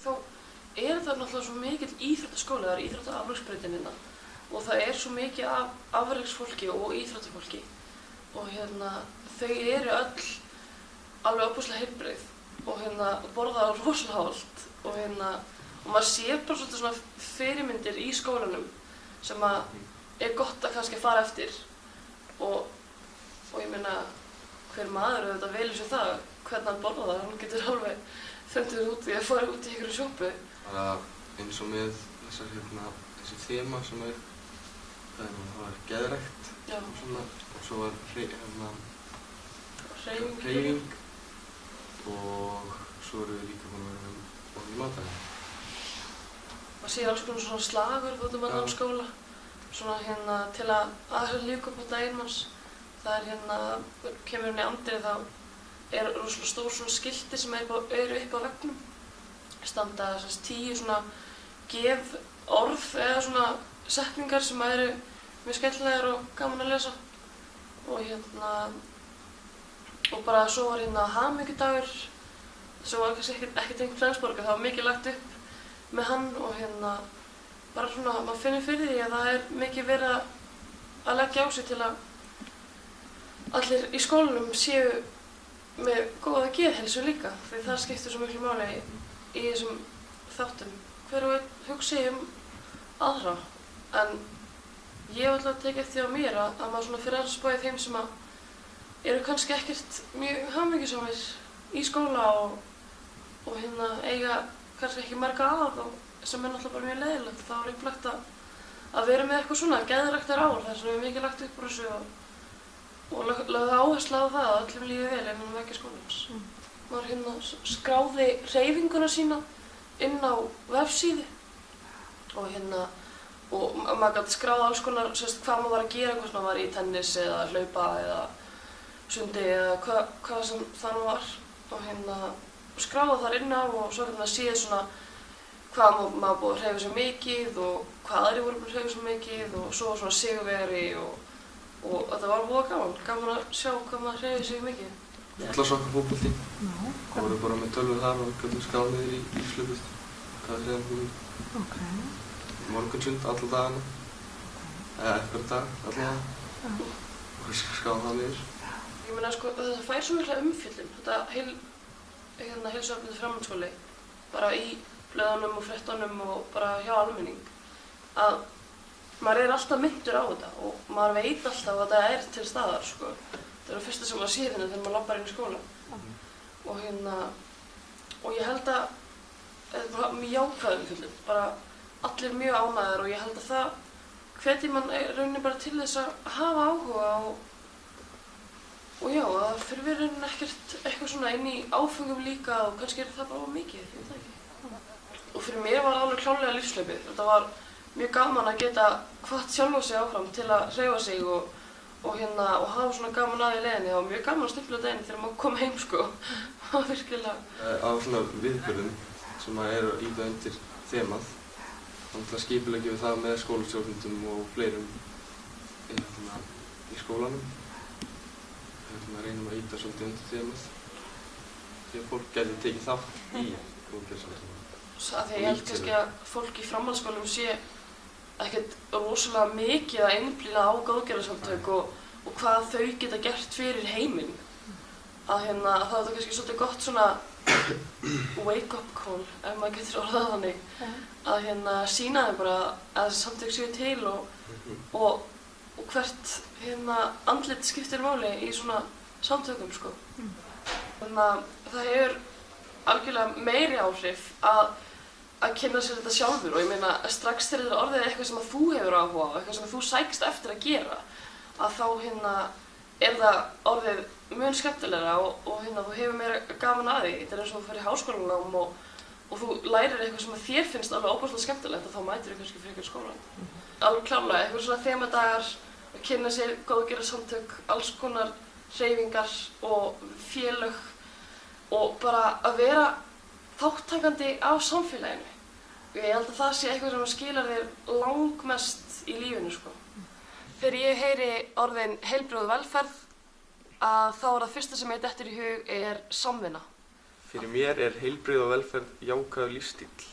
Þá það náttúrulega svo mikill íþróttaskóli, það íþróttaafreksbrautin hérna og það svo mikið af afreksfólki og íþróttafólki og þau öll alveg ofboðslega heilbrigð og borða rosalega hollt og maður sér bara svolítið svona fyrirmyndir í skólanum sem gott að kannski fara eftir og ég meina hver maður auðvitað velur sér það hvernig hann borðar það, hann getur alveg fundið út í að fara út í einhverju sjoppu. Eins og með þessi þema sem það var geðrækt og svo var hreyfing og svo erum við líka búin að vera í matvæli. Maður sér alls konar svona slagur út á skóla, svona til að líka upp á daginn manns. Það kemur í andrið þá rosalega stór svona skilti sem eru upp á veggnum. Standa 10 svona geðorð eða svona setningar sem eru mjög skemmtilegar og gaman að lesa. Og bara svo var hamingjudagur, sem var kannski ekki tengt Flensborgar, það var mikið lagt upp með hann og bara svona, maður finnur fyrir því að það mikið verið að leggja á sig til að allir í skólanum séu með góða geðheilsu líka, því það skiptir svo miklu máli í þessum þáttum. Hver og einn hugsi aðra, en ég hef alltaf tekið eftir á mér að maður svona fyrir að spá í þeim sem eru kannski ekkert mjög hamingjusamir í skóla og eiga kannski ekki marga að og sem náttúrulega bara mjög leiðilegt. Þá upplagt að vera með eitthvað svona geðræktarár þar sem við mikið lagt upp úr þessu og lagði áherslu á það að öllum líði vel innan veggja skólans. Maður skráði hreyfinguna sína inn á vefsíðu og maður gæti skráða alls konar hvað maður var að gera, hvort maður var í tennis eða hlaupa eða sundi eða hvað sem það nú var og skráða þar inn á og svo gæti maður séð svona hvað maður búið að hreyfa sér mikið og hvað aðrir voru búið að hreyfa sér mikið og svo svona sigurvegari og þetta var voða gaman að sjá hvað maður hreyfði sig mikið. Ullarsokkar fótbolti. Það voru bara með tölvu þar og gætum skráð niður í íslöpust. Hvað hreyfðum við? Morgunsund alla dagana. Eða eitthvað dag alla dagana. Og skráðum það niður. Ég meina þetta fær svo mikla umfjöllun. Þetta heilsueflið framhaldsskóli. Bara í blöðunum og fréttunum og bara hjá almenning. Að maður alltaf myndur á þetta og maður veit alltaf að þetta til staðar, sko. Það það fyrsta sem maður séð þegar maður labbar inn í skóla. Og ég held að þetta er bara mjög jákvæð umfjöllun, bara allir mjög ánægðir og ég held að það hvetji mann rauninni bara til þess að hafa áhuga og já, það þurfi rauninni ekkert eitthvað svona inn í áfengum líka og kannski það bara mikið, ég veit það ekki. Og fyrir mér var það alveg klárlega lífshlaupið. Þetta var mjög gaman að geta hvatt sjálfa sig áfram til að hreyfa sig og hafa svona gaman að í leiðinni. Það var mjög gaman að stimpla daginn þegar maður kom heim, sko. Það var virkilega. Á svona viðburðum sem ýta undir þemað, þá skipuleggjum við það með skólastjórnendum og fleirum í skólanum. Reynum að ýta svolítið undir þemað því að fólk gæti tekið þátt í góðgerðarsamtökum. Því ég held kannski að fólk í framhaldsskólum sé ekkert rosalega mikið að einblína á góðgerðarsamtök og hvað þau geta gert fyrir heiminn. Að það er þetta kannski svolítið gott svona wake-up call, ef maður getur orðað þannig, að sýna þeim bara að þessi samtök séu til og hvert andlit skiptir máli í svona samtökum, sko. Það hefur algjörlega meiri áhrif að kynna sér þetta sjálfur og ég meina strax þegar þetta orðið eitthvað sem að þú hefur áhuga á, eitthvað sem að þú sækst eftir að gera, að þá það orðið mjög skemmtilegra og þú hefur meira gaman að því. Þetta eins og þú fer í háskólanám og þú lærir eitthvað sem að þér finnst alveg óbúslega skemmtilegt og þá mætir þú kannski frekar skólann. Alveg klárlega, eitthvað svona þemadagar, að kynna sér góðgerðarsamtök, alls konar hreyfingar og félög og bara að vera þátttakandi á samfélaginu. Ég held að það sé eitthvað sem skilar þér langmest í lífinu, sko. Þegar ég heyri orðin heilbrigð velferð, þá það fyrsta sem mér dettur í hug samvinna. Fyrir mér er heilbrigði og velferð jákvæður lífsstíll.